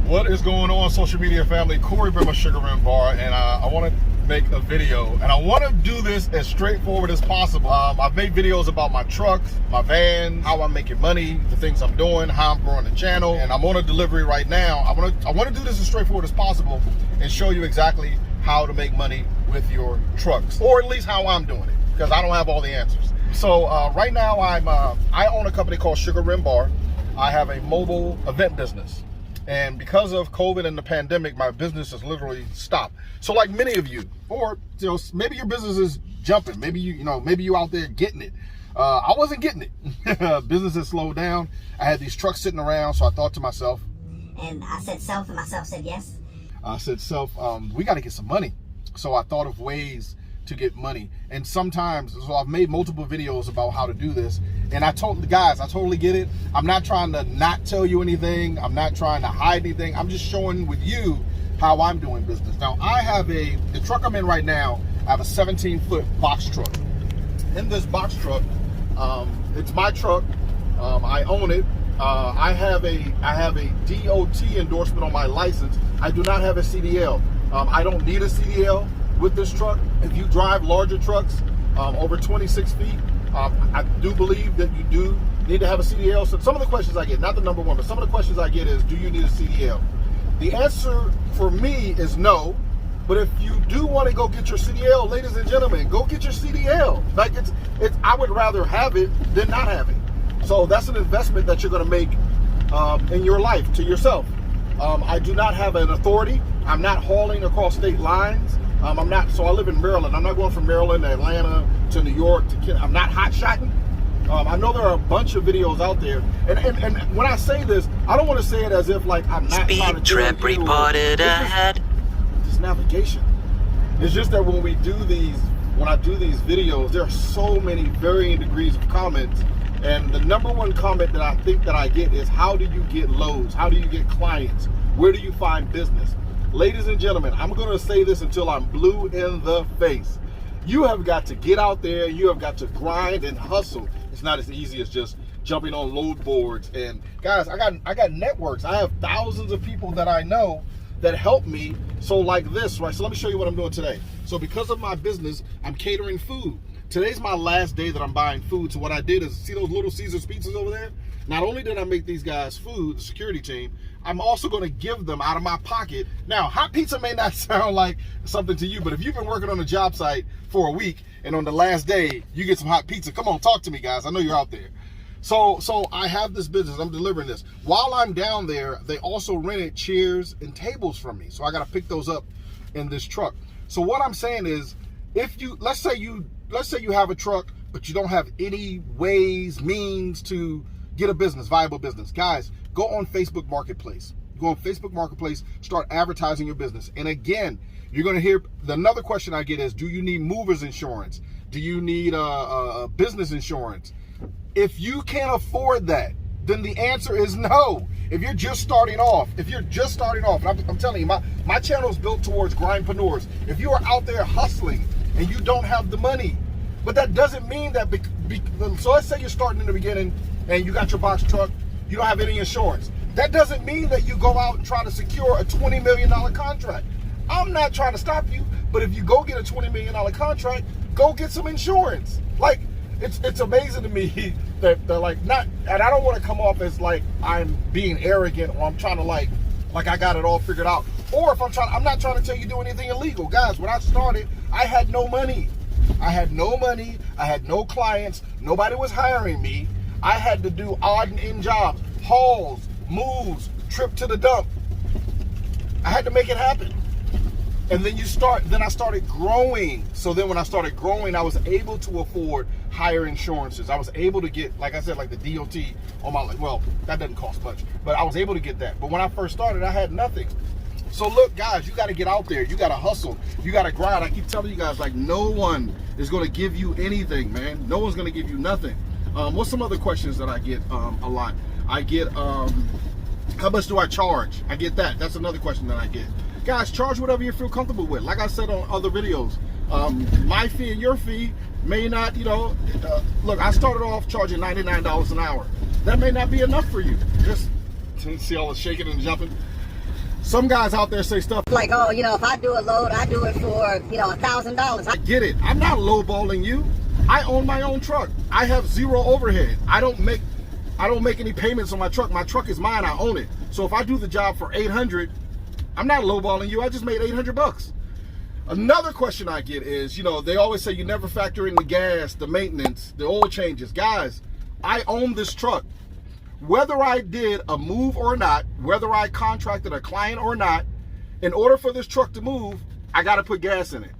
What is going on, social media family? Cory MAY Sugar Rim Bar, and I want to make a video, and I want to do this as straightforward as possible. I've made videos about my trucks, my van, how I'm making money, the things I'm doing, how I'm growing the channel, and I'm on a delivery right now. I want to do this as straightforward as possible and show you exactly how to make money with your trucks, or at least how I'm doing it, because I don't have all the answers. So right now I own a company called Sugar Rim Bar. I have a mobile event business. And because of COVID and the pandemic, my business has literally stopped. So like many of you, or maybe your business is jumping, maybe maybe you out there getting it. I wasn't getting it. Business has slowed down. I had these trucks sitting around, so I thought to myself. And I said self, and myself said yes. I said self, we got to get some money. So I thought of ways to get money. And sometimes, so I've made multiple videos about how to do this. And I told the guys, I totally get it. I'm not trying to not tell you anything. I'm not trying to hide anything. I'm just showing with you how I'm doing business. Now, I have the truck I'm in right now, I have a 17-foot box truck. In this box truck, it's my truck. I own it. I have a DOT endorsement on my license. I do not have a CDL. I don't need a CDL with this truck. If you drive larger trucks over 26 feet, I do believe that you do need to have a CDL. So some of the questions I get, not the number one, but some of the questions I get is, do you need a CDL? The answer for me is no. But if you do want to go get your CDL, ladies and gentlemen, go get your CDL. Like I would rather have it than not have it. So that's an investment that you're going to make in your life to yourself. I do not have an authority. I'm not hauling across state lines. So I live in Maryland. I'm not going from Maryland to Atlanta to New York I'm not hot-shotting. I know there are a bunch of videos out there, and when I say this, I don't want to say it as if like I'm not trying to trip reported ahead. It's navigation. It's just that when I do these videos, there are so many varying degrees of comments, and the number one comment that I think that I get is, how do you get loads? How do you get clients? Where do you find business? Ladies and gentlemen, I'm going to say this until I'm blue in the face. You have got to get out there. You have got to grind and hustle. It's not as easy as just jumping on load boards. And guys, I got networks. I have thousands of people that I know that help me. So like this, right? So let me show you what I'm doing today. So because of my business, I'm catering food. Today's my last day that I'm buying food. So what I did is, see those Little Caesars pizzas over there? Not only did I make these guys food, the security team, I'm also going to give them out of my pocket. Now, hot pizza may not sound like something to you, but if you've been working on a job site for a week and on the last day you get some hot pizza, come on, talk to me, guys. I know you're out there. So I have this business. I'm delivering this. While I'm down there, they also rented chairs and tables from me. So I got to pick those up in this truck. So what I'm saying is, if you, let's say you have a truck, but you don't have any means to get a business, viable business. Guys, go on Facebook Marketplace. Go on Facebook Marketplace, start advertising your business. And again, you're going to hear, another question I get is, do you need movers insurance? Do you need a business insurance? If you can't afford that, then the answer is no. If you're just starting off, and I'm telling you, my channel is built towards grindpreneurs. If you are out there hustling and you don't have the money, but that doesn't mean that, so let's say you're starting in the beginning and you got your box truck, you don't have any insurance. That doesn't mean that you go out and try to secure a $20 million contract. I'm not trying to stop you, but if you go get a $20 million contract, go get some insurance. Like, it's amazing to me that they're like, not, and I don't want to come off as like I'm being arrogant, or I'm trying to like I got it all figured out. Or if I'm not trying to tell you do anything illegal. Guys, when I started, I had no money. I had no clients. Nobody was hiring me. I had to do odd and end jobs, hauls, moves, trip to the dump. I had to make it happen. And then I started growing. So then when I started growing, I was able to afford higher insurances. I was able to get, like I said, like the DOT on my, well, that doesn't cost much, but I was able to get that. But when I first started, I had nothing. So look, guys, you got to get out there. You got to hustle. You got to grind. I keep telling you guys, like, no one is going to give you anything, man. No one's going to give you nothing. What's some other questions that I get a lot? I get, how much do I charge? I get that. That's another question that I get. Guys, charge whatever you feel comfortable with. Like I said on other videos, my fee and your fee may not, look, I started off charging $99 an hour. That may not be enough for you. Just see all the shaking and jumping. Some guys out there say stuff Like, oh, you know, if I do a load, I do it for, you know, $1,000. I get it. I'm not lowballing you. I own my own truck. I have zero overhead. I don't make any payments on my truck. My truck is mine. I own it. So if I do the job for $800, I'm not lowballing you. I just made $800. Another question I get is, you know, they always say you never factor in the gas, the maintenance, the oil changes. Guys, I own this truck. Whether I did a move or not, whether I contracted a client or not, in order for this truck to move, I got to put gas in it.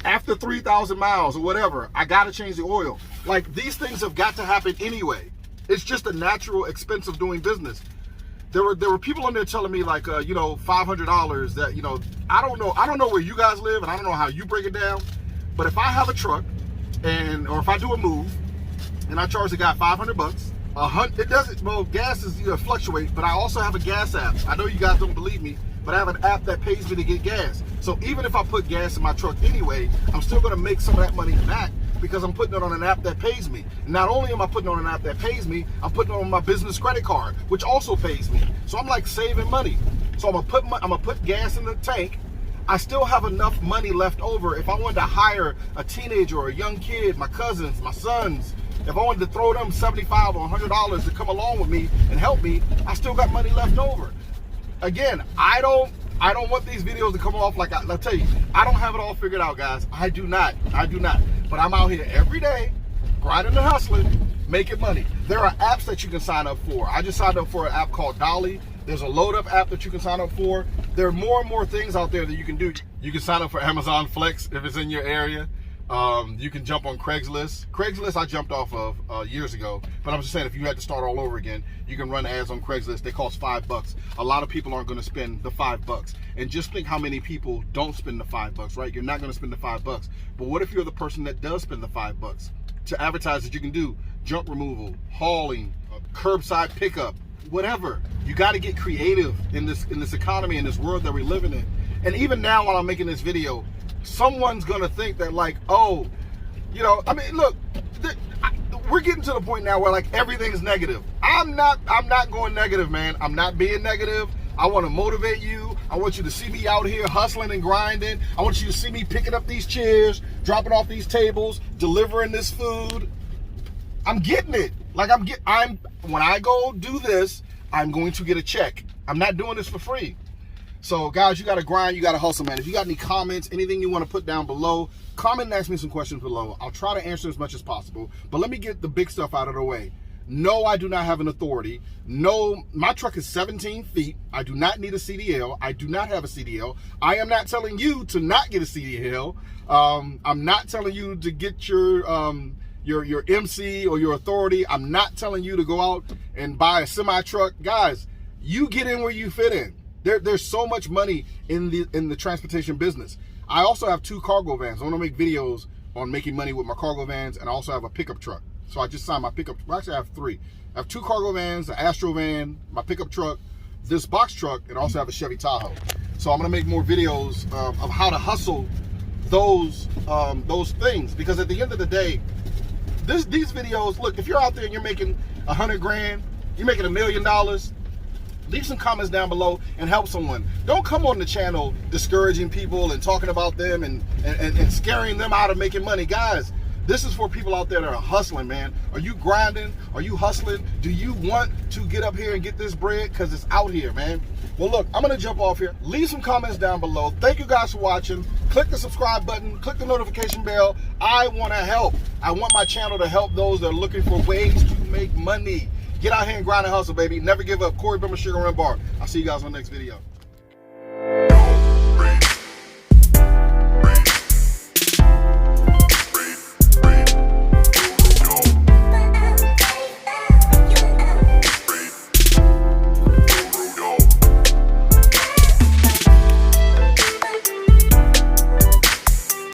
After 3,000 miles or whatever, I got to change the oil. Like, these things have got to happen anyway. It's just a natural expense of doing business. There were people on there telling me, like, you know, $500 that, you know, I don't know where you guys live, and I don't know how you break it down, but if I have a truck or if I do a move and I charge the guy $500, it doesn't, well, gas is, you know, fluctuate, but I also have a gas app. I know you guys don't believe me, but I have an app that pays me to get gas. So even if I put gas in my truck anyway, I'm still gonna make some of that money back because I'm putting it on an app that pays me. Not only am I putting it on an app that pays me, I'm putting it on my business credit card, which also pays me. So I'm like saving money. So I'm gonna put gas in the tank. I still have enough money left over. If I wanted to hire a teenager or a young kid, my cousins, my sons, if I wanted to throw them $75 or $100 to come along with me and help me, I still got money left over. Again, I don't want these videos to come off like I'll tell you, I don't have it all figured out, guys. I do not. But I'm out here every day, grinding and hustling, making money. There are apps that you can sign up for. I just signed up for an app called Dolly. There's a load up app that you can sign up for. There are more and more things out there that you can do. You can sign up for Amazon Flex if it's in your area. You can jump on Craigslist. Craigslist I jumped off of years ago, but I'm just saying if you had to start all over again, you can run ads on Craigslist. They cost $5. A lot of people aren't going to spend the $5. And just think how many people don't spend the $5, right? You're not going to spend the $5. But what if you're the person that does spend the $5 to advertise that you can do junk removal, hauling, curbside pickup, whatever? You got to get creative in this economy, in this world that we're living in. And even now, while I'm making this video, someone's gonna think that, like, oh, you know, I mean, look, we're getting to the point now where, like, everything's negative. I'm not going negative, man. I'm not being negative. I want to motivate you. I want you to see me out here hustling and grinding. I want you to see me picking up these chairs, dropping off these tables, delivering this food. I'm getting it. Like, when I go do this, I'm going to get a check. I'm not doing this for free. So, guys, you got to grind, you got to hustle, man. If you got any comments, anything you want to put down below, comment and ask me some questions below. I'll try to answer as much as possible. But let me get the big stuff out of the way. No, I do not have an authority. No, my truck is 17 feet. I do not need a CDL. I do not have a CDL. I am not telling you to not get a CDL. I'm not telling you to get your MC or your authority. I'm not telling you to go out and buy a semi truck. Guys, you get in where you fit in. There's so much money in the transportation business. I also have 2 cargo vans. I want to make videos on making money with my cargo vans, and I also have a pickup truck. So I just signed my pickup. Well, actually, I have 3. I have 2 cargo vans, an Astro van, my pickup truck, this box truck, and also have a Chevy Tahoe. So I'm gonna make more videos of how to hustle those things, because at the end of the day, these videos. Look, if you're out there and you're making 100 grand, you're making $1 million. Leave some comments down below and help someone. Don't come on the channel discouraging people and talking about them and scaring them out of making money. Guys, this is for people out there that are hustling, man. Are you grinding? Are you hustling? Do you want to get up here and get this bread? Because it's out here, man. Well, look, I'm going to jump off here. Leave some comments down below. Thank you guys for watching. Click the subscribe button. Click the notification bell. I want to help. I want my channel to help those that are looking for ways to make money. Get out here and grind and hustle, baby. Never give up. Cory MAY, Sugar Rim Bar. I'll see you guys on the next video.